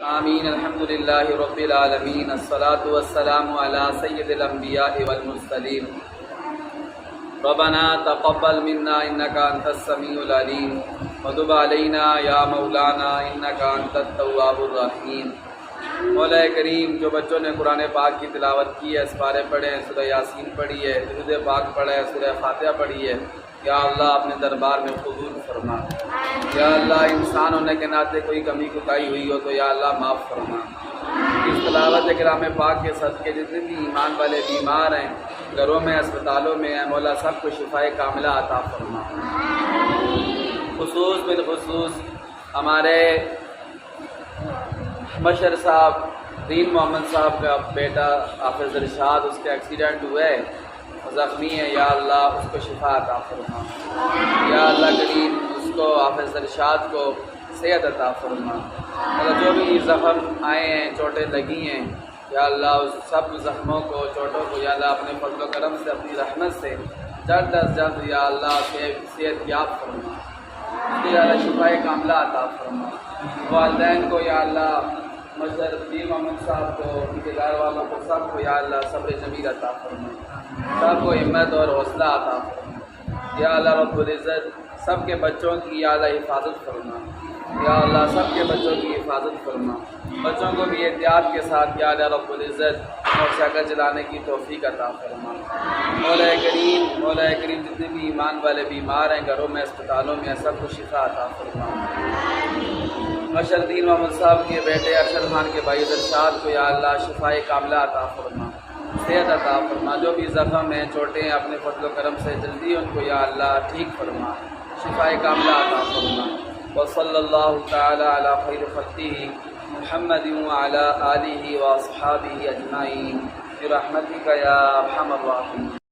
آمین الحمدللہ رب العالمین الصلاۃ والسلام علی سید الانبیاء والمرسلین ربنا تقبل منا انک انت السمیع العلیم وتب علینا یا مولانا انک انت التواب الرحیم۔ مولا کریم، جو بچوں نے قرآن پاک کی تلاوت کی ہے، اسپارے پڑھے ہیں، سورہ یاسین پڑھی ہے، درود پاک پڑھا ہے، سورہ فاتحہ پڑھی ہے، یا اللہ اپنے دربار میں قبول فرما۔ یا اللہ انسان ہونے کے ناطے کوئی کمی کوتاہی ہوئی ہو تو یا اللہ معاف فرما۔ اس تلاوت کرام پاک کے صدقے جتنے بھی ایمان والے بیمار ہیں، گھروں میں، اسپتالوں میں ہیں، مولا سب کو شفائے کاملہ عطا فرما۔ بالخصوص ہمارے مشر صاحب دین محمد صاحب کا بیٹا حافظ ارشاد، اس کا ایکسیڈنٹ ہوا ہے، زخمی ہے، یا اللہ اس کو شفا عطا فرما۔ یا اللہ کریم اس کو حافظ ارشاد کو صحت عطا فرما۔ اور جو بھی زخم آئے ہیں، چوٹیں لگی ہیں، یا اللہ اس سب زخموں کو، چوٹوں کو یا اللہ اپنے فضل و کرم سے، اپنی رحمت سے جلد از جلد یا اللہ صحت یاب فرما، یا اللہ شفائے کاملہ عطا فرما۔ والدین کو یا اللہ، مشر دین محمد صاحب کو، ان کے گھر والوں کو، سب کو یا اللہ صبر جمیل عطا فرما، سب کو ہمت اور حوصلہ عطا فرما۔ یا اللہ رب العزت سب کے بچوں کی یا اللہ حفاظت فرما، یا اللہ سب کے بچوں کی حفاظت فرما۔ بچوں کو بھی احتیاط کے ساتھ یا اللہ رب العزت موٹر سائیکل چلانے کی توفیق عطا فرما۔ مولا کریم جتنے بھی ایمان والے بیمار ہیں، گھروں میں، اسپتالوں میں، سب کو شفا عطا فرما۔ مشر دین محمد صاحب کے بیٹے ارشد خان کے بھائی ارشاد کو یا اللہ شفائے کاملہ عطا فرما، صحت عطا فرما۔ جو بھی زخم ہیں، چوٹیں ہیں، اپنے فضل و کرم سے جلدی ان کو یا اللہ ٹھیک فرما، شفائے کاملہ عطا فرما۔ وصلی اللہ تعالی علی خیر خلقہ محمد وعلی آلہ واصحابہ اجمعین برحمتک یا ارحم الراحمین۔